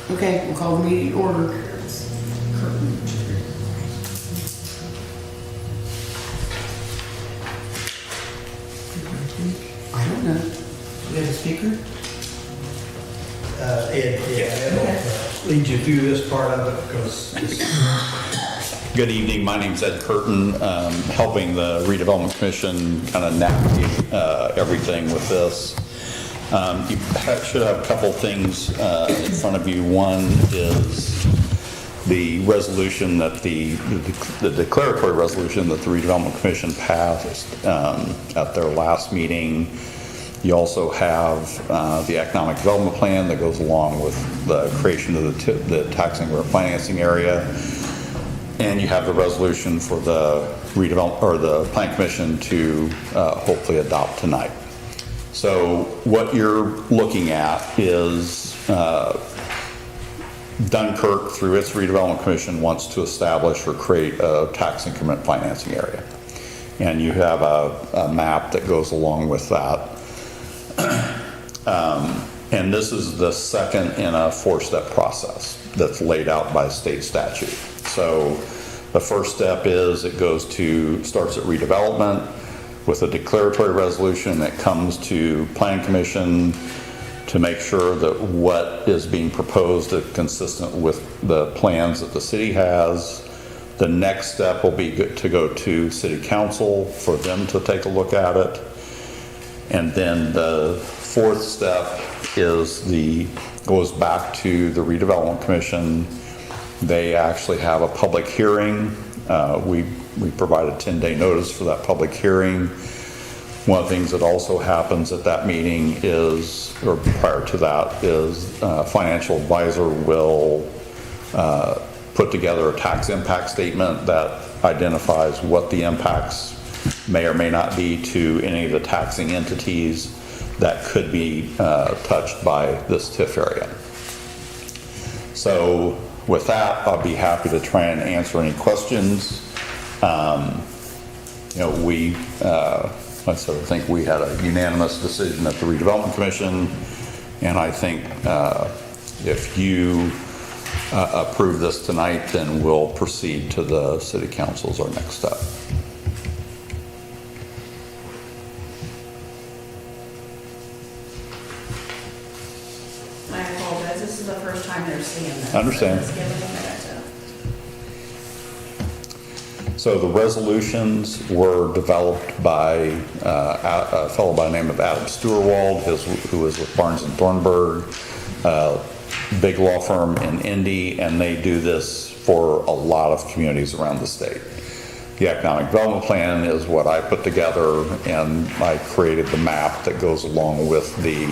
Okay, we'll call the meeting to order. I don't know. You got a speaker? Ed will lead you through this part of it because it's Good evening. My name's Ed Curtin, helping the Redevelopment Commission kind of navigate everything with this. You should have a couple things in front of you. One is the resolution that the declaratory resolution that the Redevelopment Commission passed at their last meeting. You also have the economic development plan that goes along with the creation of the taxing or financing area. And you have the resolution for the redevelop or the Plan Commission to hopefully adopt tonight. So what you're looking at is Dunkirk, through its redevelopment commission, wants to establish or create a tax increment financing area. And you have a map that goes along with that. And this is the second in a four-step process that's laid out by state statute. So the first step is it starts at redevelopment with a declaratory resolution that comes to Plan Commission to make sure that what is being proposed is consistent with the plans that the city has. The next step will be to go to City Council for them to take a look at it. And then the fourth step goes back to the Redevelopment Commission. They actually have a public hearing. We provide a 10-day notice for that public hearing. One of the things that also happens at that meeting is, or prior to that, is financial advisor will put together a tax impact statement that identifies what the impacts may or may not be to any of the taxing entities that could be touched by this TIF area. So with that, I'll be happy to try and answer any questions. I sort of think we had a unanimous decision at the Redevelopment Commission, and I think if you approve this tonight, then we'll proceed to the City Council as our next step. I apologize, this is the first time they're seeing this. I understand. Let's give them a minute to- So the resolutions were developed by a fellow by the name of Adam Stewart, who was with Barnes and Thornburg, big law firm in Indy, and they do this for a lot of communities around the state. The economic development plan is what I put together, and I created the map that goes along with the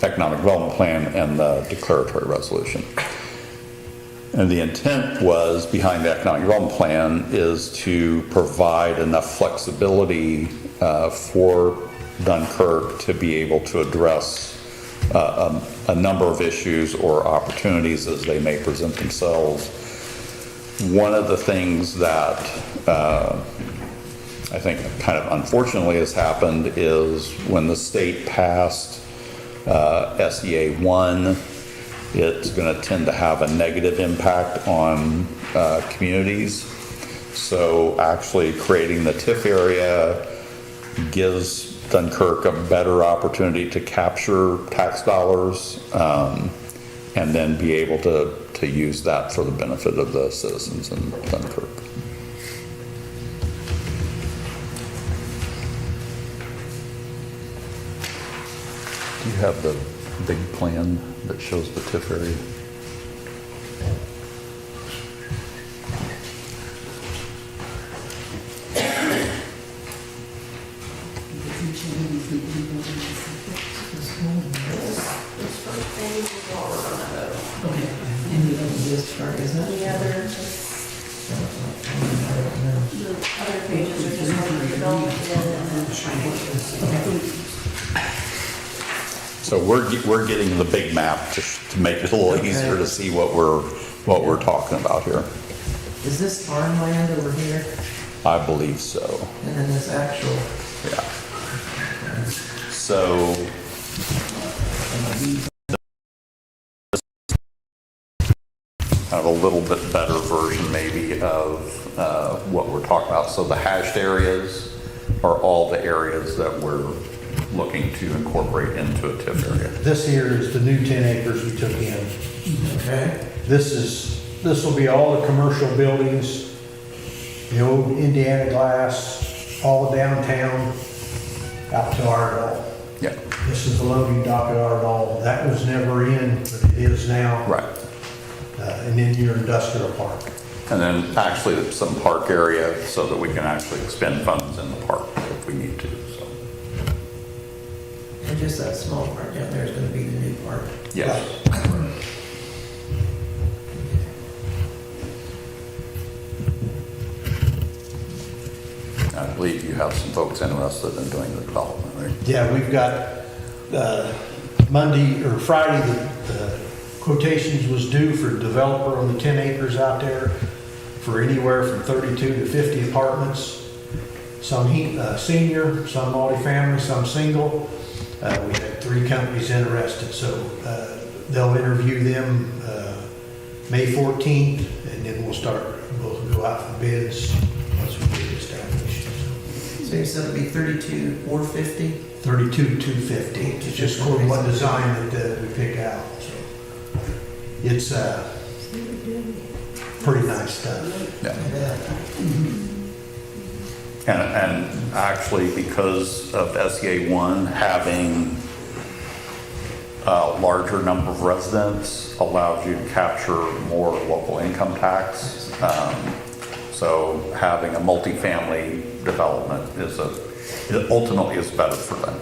economic development plan and the declaratory resolution. And the intent was behind the economic development plan is to provide enough flexibility for Dunkirk to be able to address a number of issues or opportunities as they may present themselves. One of the things that I think kind of unfortunately has happened is when the state passed SEA 1, it's going to tend to have a negative impact on communities. So actually creating the TIF area gives Dunkirk a better opportunity to capture tax dollars and then be able to use that for the benefit of the citizens in Dunkirk. Do you have the big plan that shows the TIF area? This first page is what we're gonna vote. Okay, and you don't do this part, is that? The other, the other pages are just what we developed and then. So we're getting the big map to make it a little easier to see what we're talking about here. Is this farmland over here? I believe so. And then this actual, Yeah. So Kind of a little bit better version maybe of what we're talking about. So the hashed areas are all the areas that we're looking to incorporate into a TIF area. This here is the new 10 acres we took in. Okay. This will be all the commercial buildings, the old Indiana glass, all downtown, out to Ardall. Yeah, This is the loading dock at Ardall. That was never in, but it is now. right. And then your industrial park. And then actually some park area so that we can actually expend funds in the park if we need to, so. And just that small part down there is gonna be the new part. Yes. I believe you have some folks interested in doing the development, right? Yeah, we've got, Monday or Friday, the quotations was due for developer on the 10 acres out there for anywhere from 32 to 50 apartments. Some senior, some multifamily, some single. We had 3 companies interested, so they'll interview them May 14th, and then we'll go out for bids once we get it established. So you said it'd be 32 or 50? 32 to 50, it's just according to what design that we pick out. So it's pretty nice stuff. Yeah. Yeah. And actually, because of SEA 1 having a larger number of residents allows you to capture more local income tax. So having a multifamily development it ultimately is better for them.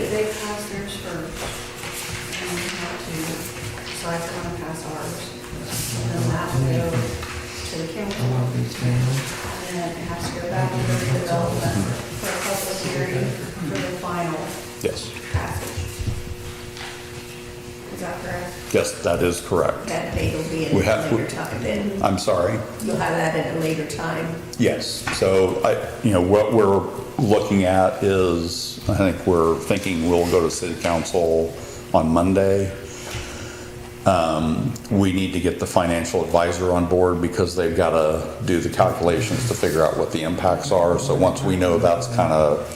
They pass theirs first, and we have to decide if we're gonna pass ours. Then that will go to the council, and then it has to go back to the development for a public hearing for the final Yes. passage. Is that correct? Yes, that is correct. That date will be at a We have- later time then. I'm sorry? You'll have that at a later time. Yes, so what we're looking at is, I think we're thinking we'll go to city council on Monday. We need to get the financial advisor on board because they've got to do the calculations to figure out what the impacts are. So once we know that's kind of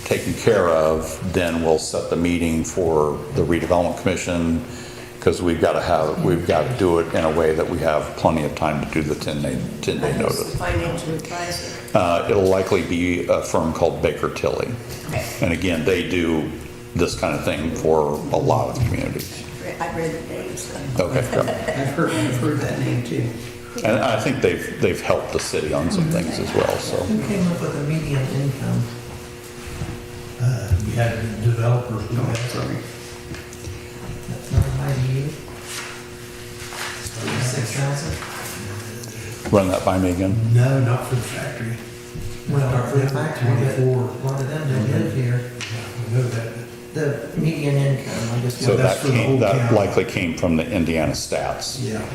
taken care of, then we'll set the meeting for the redevelopment commission because we've got to do it in a way that we have plenty of time to do the 10-day Who's notice. the financial advisor? It'll likely be a firm called Baker Tilly. Okay. And again, they do this kind of thing for a lot of communities. I read the names. Okay. Yep. I've heard that name too. And I think they've helped the city on some things as well, so. Who came up with a median income? We had developers do that. That's not high to you? 6,000? Run that by me again. No, not for the factory. Well, for the factory, but a 24. lot of them don't live here. We know that. The median income, I just. So that's for the whole that county. likely came from the Indiana stats. Yeah.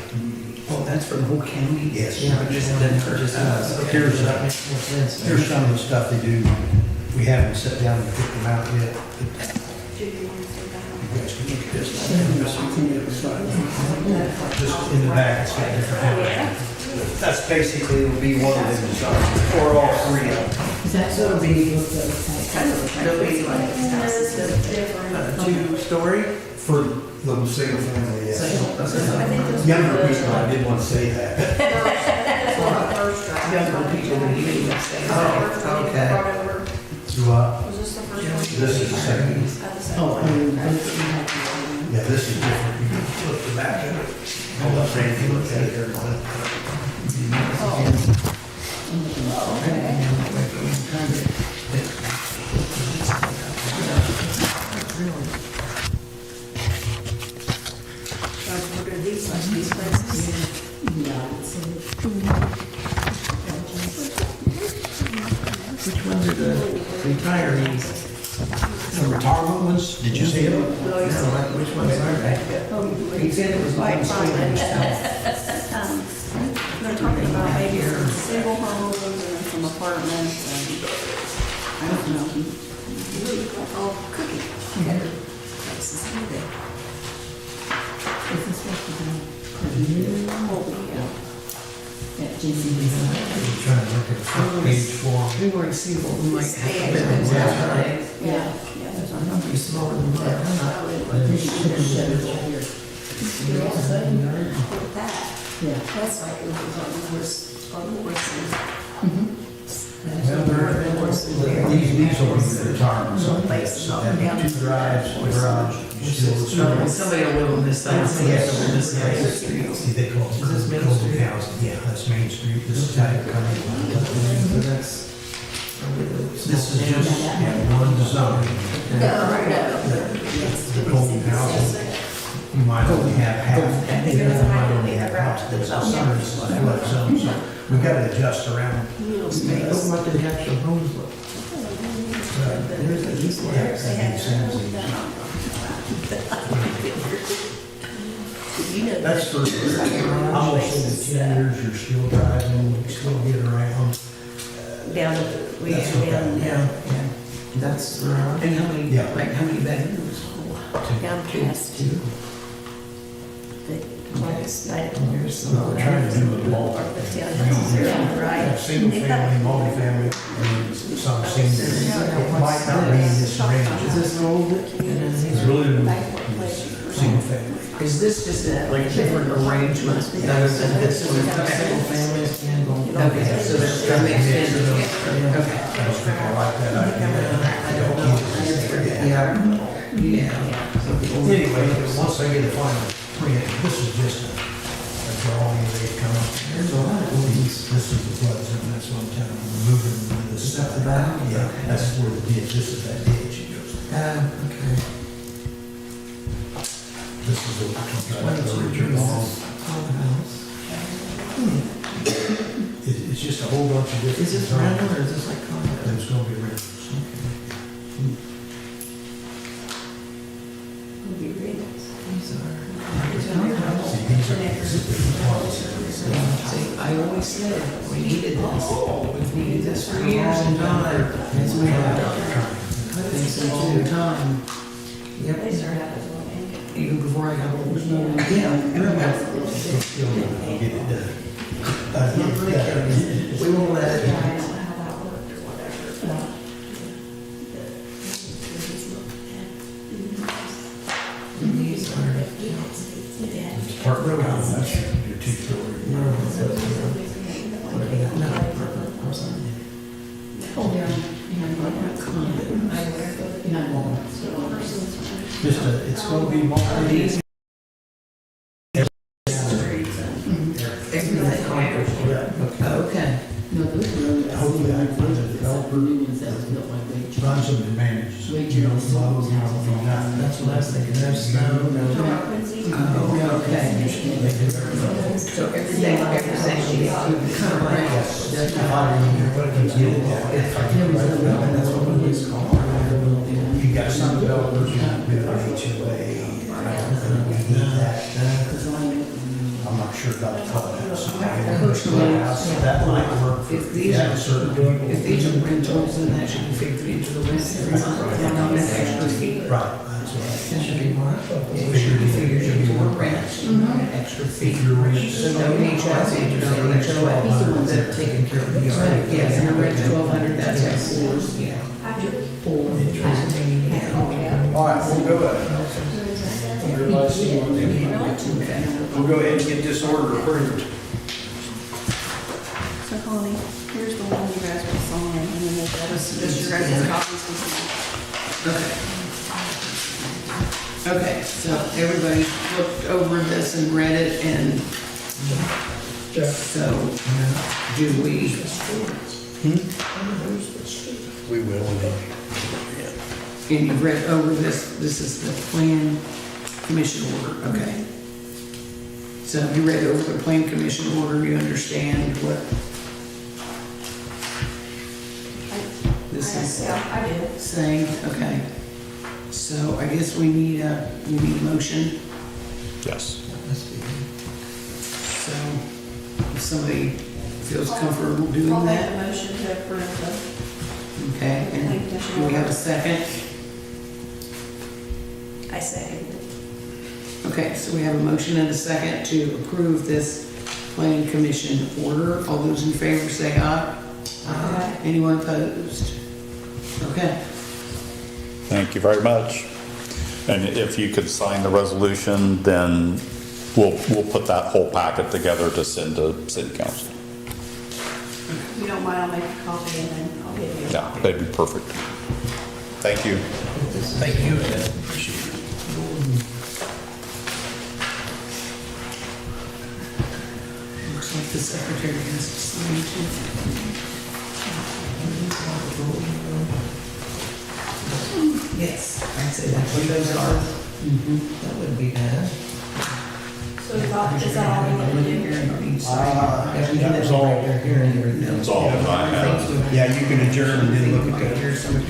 Oh, that's for the whole county? Yes. Yeah, just us. Okay, Here's, so that makes more sense. Here's some of the stuff they do. We haven't sat down and picked them out yet. but Do you want to see that? You guys can look at this. Just in the back, it's got different. That's basically will be one of them designs, or all 3 of them. So it'll be Kind of It'll be like a 2-story? For the single family, yes. I think those Younger were people, I did want to say that. First draft. Younger people than you. Oh, okay. brought over. Throughout, Was this the first one? this is the second. At the same time? Yeah, this is different. You can flip the back of it. Hold up, Randy, look at it here. What are these, like these places? are the retirees. The retirement ones, did you see them? No, like, which ones are they? He said it was like private stuff. They're talking about maybe some single homes and then some apartments and, I don't know. Oh, cookie. This is how they. Is this what you're doing? That JCB's. I'm trying to look at the front page for them. We want to see what we might have. Yeah, to do. Yeah, yeah, there's I'm not be smaller than that. I'm not. Look at that. Yeah. That's like it was on the horse. These will be the retirement, so have two drives, a garage, you still. Somebody will live on this side, somebody else on this side of the street. See, they call it Is this Main golden Street? housing, yeah, that's Main Street, this is how you come in. So that's. This is just, one design. The golden housing, you might only have half, you might only have half this, so we've got to adjust around. Open up the actual homes look. There's a lease one. Yeah, that makes sense. That's for, almost in 10 years, you're still driving, you still get around. Down, we That's are okay. down, Yeah. That's, and how many, Yeah. like, how many bedrooms? down past Two. the last night. There's some. We're trying to do it all. Or the townhouses are right. Single family, multifamily, and some seniors. It might not be in this Is range. this an old? It's really single family. Is this just like a different arrangement other than this one? Single families and going. Okay, so that makes sense. Okay. I just think I like that idea. Yeah. Anyway, once they get the final print, this is just a drawing they come up. There's a lot of these. This is the flood zone, that's what I'm telling you, moving this. Is that the back? Yeah, that's where the ditch, this is that ditch. It goes. Okay. This is the Richard Long. It's just a whole bunch of different. Is this rental or is this like condo? There's gonna be rentals. These are. See, these are existing ones. See, I always said, we needed this. We've needed this for years and time. It's we have things in due time. Yep. Even before I got old. Yeah, remember. Still gonna get it done. We won't let it. These are. Apartment complex, your two-story. Just it's gonna be multi. Okay. Hopefully I can find a developer, run some advantages. You don't slow, you don't do nothing. That's what I was thinking, there's snow, no. Okay. So everything, you kind of like, If I can get it, if I can write it down, that's what it is called. You got some developers who have been on HOA, I don't think we need that. I'm not sure about the clubhouse. That might work for, if these yeah, are, certain people. if these are rentals, then that should be figured into the rent every month. And on that extra fee. Right, that's what That should be more. It should be figured into the rent, an extra fee. If you're rent- So no HOA, you know, HOA, he's the one that taking care of the yard. Yeah, and the rent's 1,200, that's like fours, yeah. Four. Yeah. All right, we'll go ahead. We'll go ahead and get this order approved. So Connie, here's the one you guys will sign, and then this your guys' copies. Okay, so everybody looked over this and read it, and so do we? We will. And you've read over this is the plan commission order, okay. So you read over the plan commission order, you understand what this is Yeah, I did. saying? Okay. So I guess we need a motion. Yes. So if somebody feels comfortable doing I'll make that. a motion to approve Okay, and do we have a second? the, I second it. Okay, so we have a motion and a second to approve this planning commission order. All those in favor say aye. Aye. Anyone opposed? Okay. Thank you very much. And if you could sign the resolution, then we'll put that whole packet together to send to city council. If you don't mind, I'll make a copy and then I'll give you a Yeah, copy. that'd be perfect. Thank you. Thank you, Ed. Appreciate it. Looks like the secretary has to sign too. Yes, I'd say that's what those are. That wouldn't be bad. So is that all we want to do? Yeah, we can that was do all. right there, here and everything. That's all that I have. Yeah, you can adjourn and then look at that. Here's some. Yeah.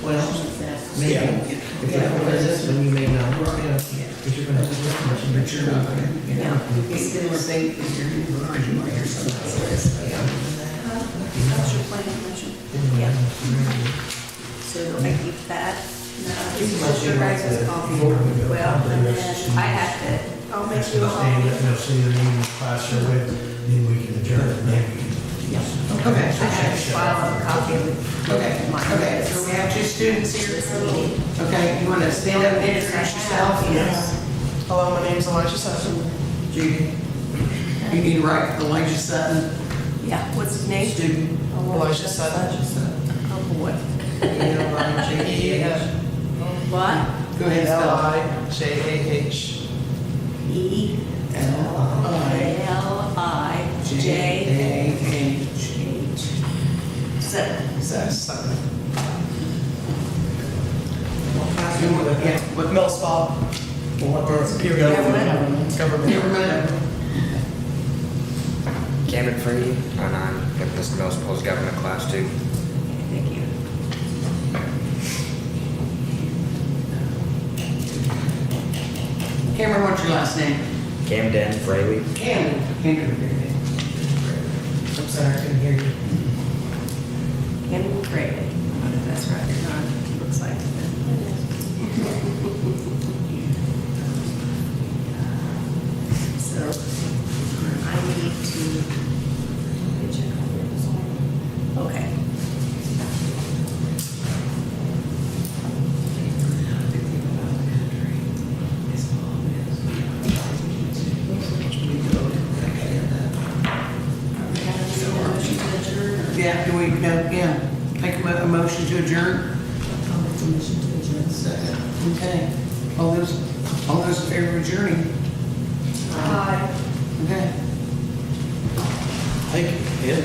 Well, maybe, if you have this one, you may not. Yeah. But you're gonna have to look much, but you're not gonna, you know. He's gonna say that you're in the argument or something. That's your planning commission. Yeah. So I keep that. No, this is just your guys' copy. Well, and then I have to, I'll make you a copy. See the meeting class or with, then we can adjourn. Okay. I have to file a copy of it. Okay, okay, so we have two students here. Okay, you want to stand up and introduce yourself? Yes. Hello, my name is Elijah Sutton. Judy. You need to write Elijah Sutton. Yeah, what's his name? Student. Elijah Sutton. Oh, boy. E-L-I-J-A-H. What? Go ahead, spell. L-I-J-A-H. E-L-I-J-A-H. Sutton. Sutton. Yeah, what, Millspaw. Government. government? Cameron Free, and I'm in Mr. Millspool's government class too. Thank you. Cameron, what's your last name? Camden Fraley. Cameron. Cameron. I'm sorry, I couldn't hear you. Campbell Craig. That's right, or not, looks like. So, I need to. Okay. Yeah, do we, yeah, take a motion to adjourn? Second. Okay, all those in favor of adjourning? Aye. Okay. Thank you. Yeah.